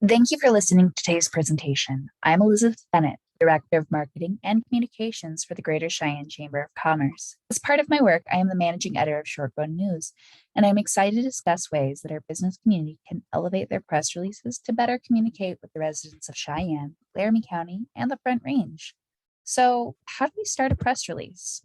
Thank you for listening to today's presentation. I'm Elizabeth Bennett, Director of Marketing and Communications for the Greater Cheyenne Chamber of Commerce. As part of my work, I am the Managing Editor of ShortGo News, and I'm excited to discuss ways that our business community can elevate their press releases to better communicate with the residents of Cheyenne, Laramie County, and the Front Range. So, how do we start a press release?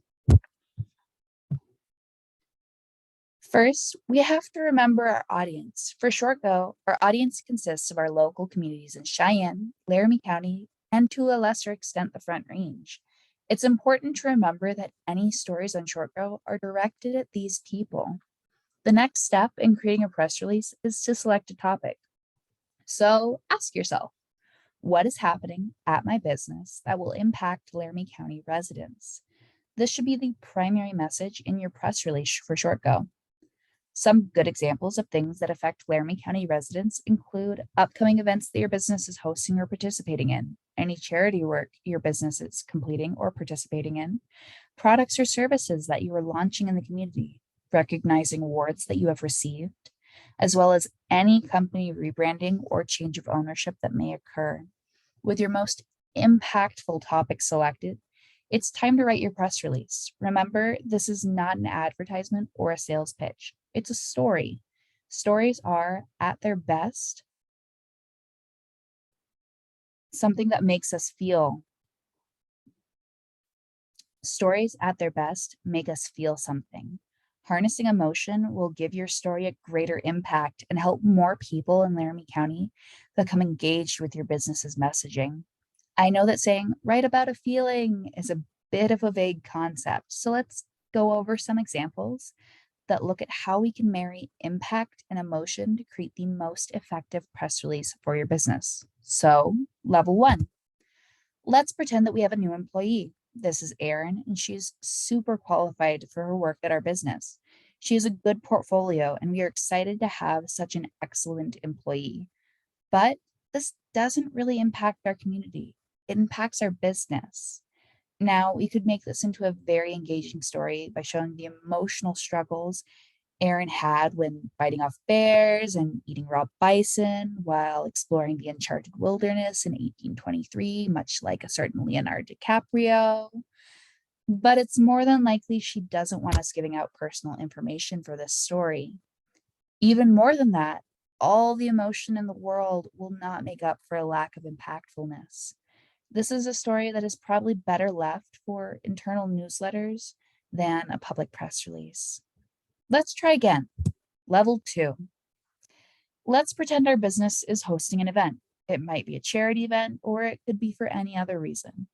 First, we have to remember our audience. For ShortGo, our audience consists of our local communities in Cheyenne, Laramie County, and to a lesser extent, the Front Range. It's important to remember that any stories on ShortGo are directed at these people. The next step in creating a press release is to select a topic. So ask yourself, what is happening at my business that will impact Laramie County residents? This should be the primary message in your press release for ShortGo. Some good examples of things that affect Laramie County residents include upcoming events that your business is hosting or participating in, any charity work your business is completing or participating in, products or services that you are launching in the community, recognizing awards that you have received, as well as any company rebranding or change of ownership that may occur. With your most impactful topic selected, it's time to write your press release. Remember, this is not an advertisement or a sales pitch. It's a story. Stories are, at their best, something that makes us feel. Stories at their best make us feel something. Harnessing emotion will give your story a greater impact and help more people in Laramie County become engaged with your business's messaging. I know that saying write about a feeling is a bit of a vague concept, so let's go over some examples that look at how we can marry impact and emotion to create the most effective press release for your business. So, level one, let's pretend that we have a new employee. This is Erin, and she's super qualified for her work at our business. She has a good portfolio, and we are excited to have such an excellent employee. But this doesn't really impact our community, it impacts our business. Now, we could make this into a very engaging story by showing the emotional struggles Erin had when fighting off bears and eating raw bison while exploring the uncharted wilderness in 1823, much like a certain Leonardo DiCaprio. But it's more than likely she doesn't want us giving out personal information for this story. Even more than that, all the emotion in the world will not make up for a lack of impactfulness. This is a story that is probably better left for internal newsletters than a public press release. Let's try again. Level two. Let's pretend our business is hosting an event. It might be a charity event, or it could be for any other reason.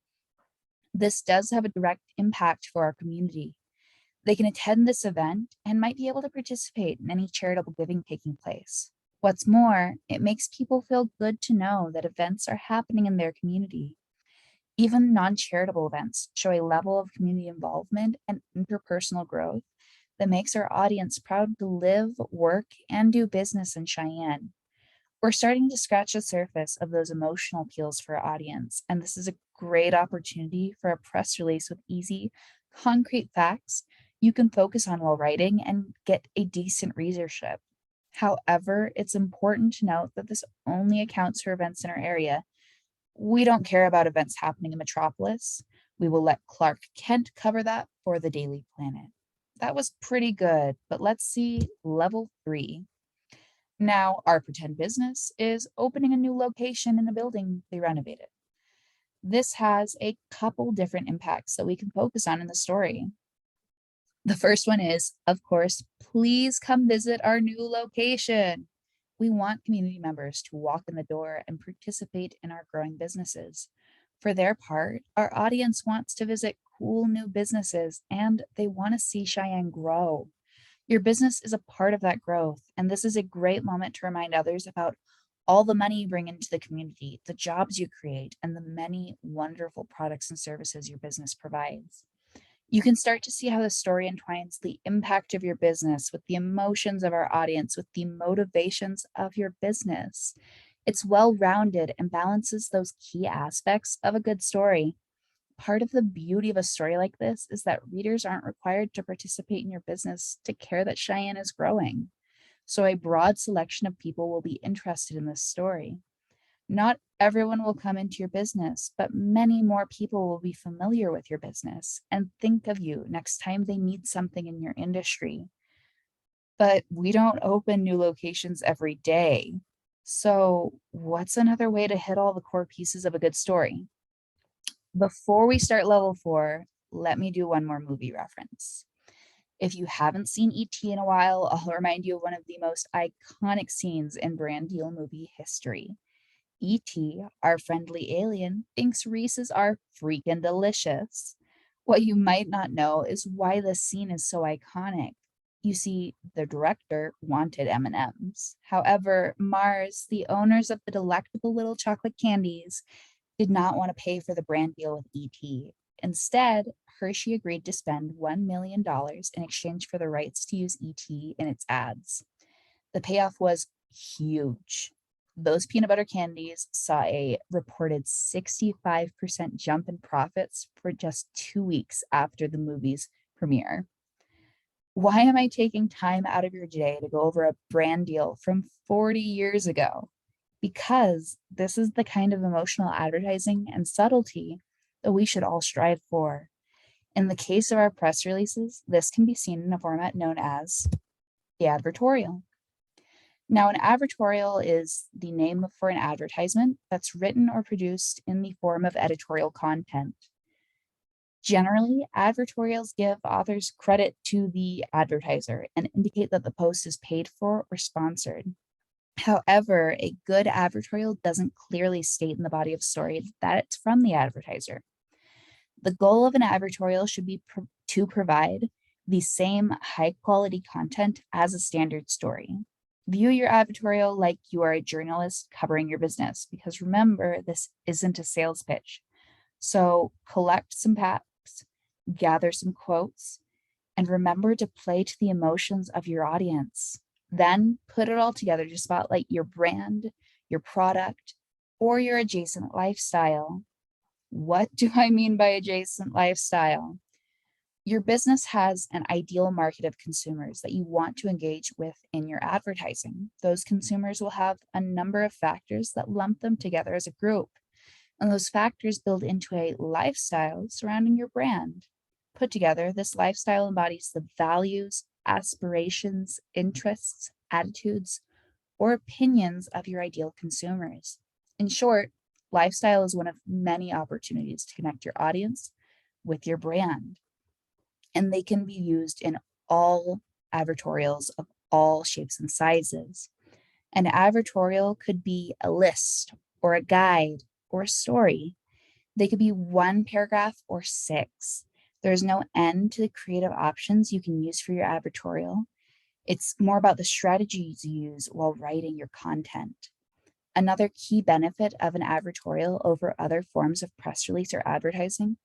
This does have a direct impact for our community. They can attend this event and might be able to participate in any charitable giving taking place. What's more, it makes people feel good to know that events are happening in their community. Even non-charitable events show a level of community involvement and interpersonal growth that makes our audience proud to live, work, and do business in Cheyenne. We're starting to scratch the surface of those emotional appeals for our audience, and this is a great opportunity for a press release with easy, concrete facts you can focus on while writing and get a decent readership. However, it's important to note that this only accounts for events in our area. We don't care about events happening in Metropolis. We will let Clark Kent cover that for the Daily Planet. That was pretty good, but let's see level three. Now, our pretend business is opening a new location in a building they renovated. This has a couple different impacts that we can focus on in the story. The first one is, of course, please come visit our new location. We want community members to walk in the door and participate in our growing businesses. For their part, our audience wants to visit cool new businesses and they want to see Cheyenne grow. Your business is a part of that growth, and this is a great moment to remind others about all the money you bring into the community, the jobs you create, and the many wonderful products and services your business provides. You can start to see how the story entwines the impact of your business with the emotions of our audience, with the motivations of your business. It's well-rounded and balances those key aspects of a good story. Part of the beauty of a story like this is that readers aren't required to participate in your business to care that Cheyenne is growing. So a broad selection of people will be interested in this story. Not everyone will come into your business, but many more people will be familiar with your business and think of you next time they need something in your industry. But we don't open new locations every day. So, what's another way to hit all the core pieces of a good story? Before we start level 4, let me do one more movie reference. If you haven't seen E.T. in a while, I'll remind you of one of the most iconic scenes in brand deal movie history. E.T., our friendly alien, thinks Reese's are freaking delicious. What you might not know is why this scene is so iconic. You see, the director wanted M&Ms. However, Mars, the owners of the delectable little chocolate candies, did not want to pay for the brand deal with ET. Instead, Hershey agreed to spend $1 million in exchange for the rights to use ET in its ads. The payoff was huge. Those peanut butter candies saw a reported 65% jump in profits for just 2 weeks after the movie's premiere. Why am I taking time out of your day to go over a brand deal from 40 years ago? Because this is the kind of emotional advertising and subtlety that we should all strive for. In the case of our press releases, this can be seen in a format known as the advertorial. Now, an advertorial is the name for an advertisement that's written or produced in the form of editorial content. Generally, advertorials give authors credit to the advertiser and indicate that the post is paid for or sponsored. However, a good advertorial doesn't clearly state in the body of story that it's from the advertiser. The goal of an advertorial should be to provide the same high quality content as a standard story. View your advertorial like you are a journalist covering your business, because remember, this isn't a sales pitch. So collect some facts, gather some quotes, and remember to play to the emotions of your audience. Then put it all together to spotlight your brand, your product, or your adjacent lifestyle. What do I mean by adjacent lifestyle? Your business has an ideal market of consumers that you want to engage with in your advertising. Those consumers will have a number of factors that lump them together as a group, and those factors build into a lifestyle surrounding your brand. Put together, this lifestyle embodies the values, aspirations, interests, attitudes, or opinions of your ideal consumers. In short, lifestyle is one of many opportunities to connect your audience with your brand, and they can be used in all advertorials of all shapes and sizes. An advertorial could be a list or a guide or a story. They could be one paragraph or 6. There's no end to the creative options you can use for your advertorial. It's more about the strategies you use while writing your content. Another key benefit of an advertorial over other forms of press release or advertising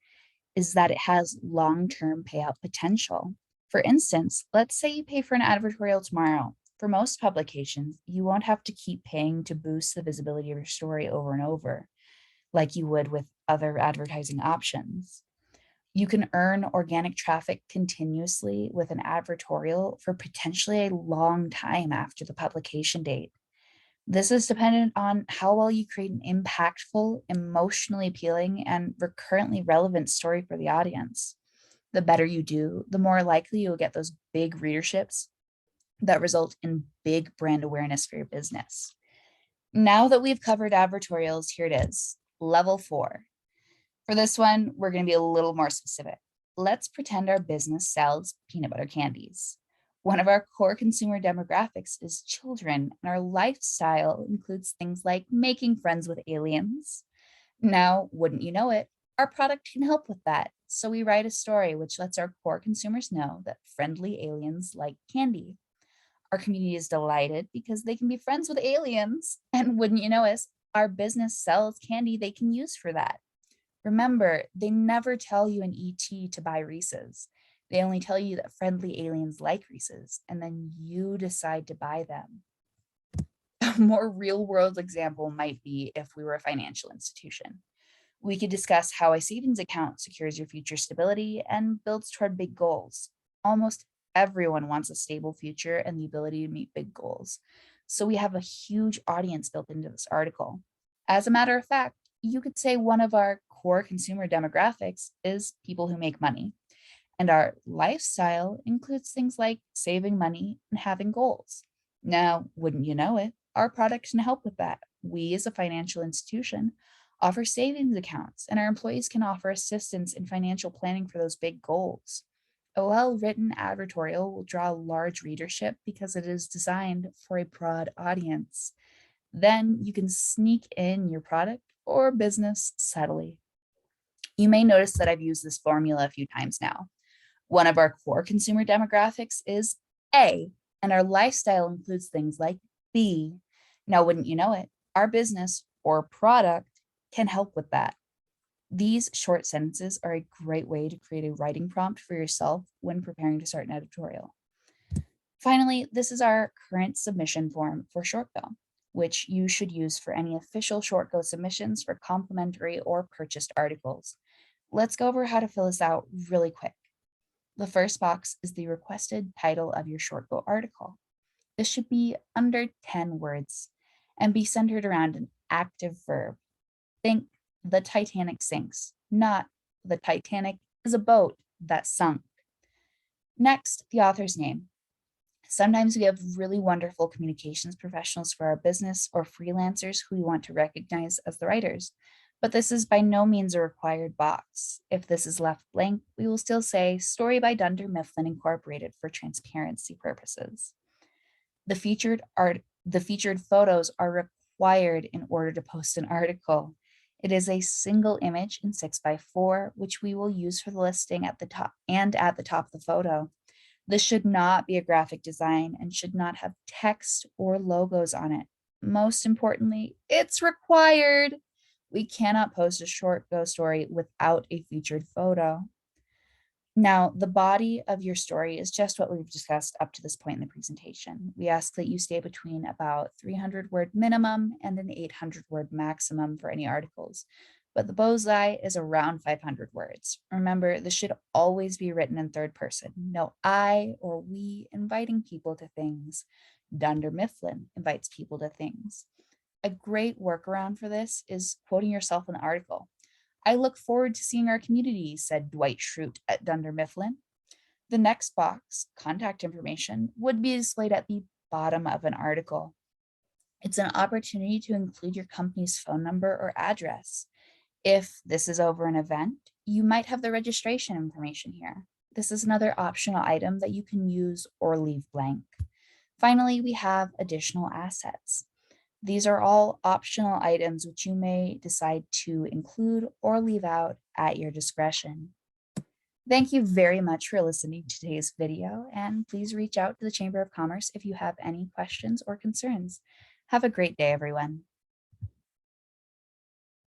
is that it has long-term payout potential. For instance, let's say you pay for an advertorial tomorrow. For most publications, you won't have to keep paying to boost the visibility of your story over and over, like you would with other advertising options. You can earn organic traffic continuously with an advertorial for potentially a long time after the publication date. This is dependent on how well you create an impactful, emotionally appealing, and recurrently relevant story for the audience. The better you do, the more likely you'll get those big readerships that result in big brand awareness for your business. Now that we've covered advertorials, here it is, level 4. For this one, we're going to be a little more specific. Let's pretend our business sells peanut butter candies. One of our core consumer demographics is children, and our lifestyle includes things like making friends with aliens. Now, wouldn't you know it, our product can help with that. So we write a story which lets our core consumers know that friendly aliens like candy. Our community is delighted because they can be friends with aliens. And wouldn't you know it, our business sells candy they can use for that. Remember, they never tell you in ET to buy Reese's. They only tell you that friendly aliens like Reese's, and then you decide to buy them. A more real world example might be if we were a financial institution. We could discuss how a savings account secures your future stability and builds toward big goals. Almost everyone wants a stable future and the ability to meet big goals. So we have a huge audience built into this article. As a matter of fact, you could say one of our core consumer demographics is people who make money, and our lifestyle includes things like saving money and having goals. Now, wouldn't you know it, our product can help with that. We, as a financial institution, offer savings accounts, and our employees can offer assistance in financial planning for those big goals. A well written advertorial will draw a large readership because it is designed for a broad audience. Then you can sneak in your product or business subtly. You may notice that I've used this formula a few times now. One of our core consumer demographics is A, and our lifestyle includes things like B. Now, wouldn't you know it, our business or product can help with that. These short sentences are a great way to create a writing prompt for yourself when preparing to start an editorial. Finally, this is our current submission form for ShortGo, which you should use for any official ShortGo submissions for complimentary or purchased articles. Let's go over how to fill this out really quick. The first box is the requested title of your ShortGo article. This should be under 10 words and be centered around an active verb. Think the Titanic sinks, not the Titanic is a boat that sunk. Next, the author's name. Sometimes we have really wonderful communications professionals for our business or freelancers who we want to recognize as the writers, but this is by no means a required box. If this is left blank, we will still say Story by Dunder Mifflin Incorporated for transparency purposes. The featured photos are required in order to post an article. It is a single image in 6x4, which we will use for the listing at the top and at the top of the photo. This should not be a graphic design and should not have text or logos on it. Most importantly, it's required. We cannot post a ShortGo story without a featured photo. Now, the body of your story is just what we've discussed up to this point in the presentation. We ask that you stay between about 300-word minimum and an 800-word maximum for any articles, but the bullseye is around 500 words. Remember, this should always be written in third person. No I or we inviting people to things. Dunder Mifflin invites people to things. A great workaround for this is quoting yourself in the article. I look forward to seeing our community, said Dwight Schrute at Dunder Mifflin. The next box, contact information, would be displayed at the bottom of an article. It's an opportunity to include your company's phone number or address. If this is over an event, you might have the registration information here. This is another optional item that you can use or leave blank. Finally, we have additional assets. These are all optional items which you may decide to include or leave out at your discretion. Thank you very much for listening to today's video, and please reach out to the Chamber of Commerce if you have any questions or concerns. Have a great day, everyone.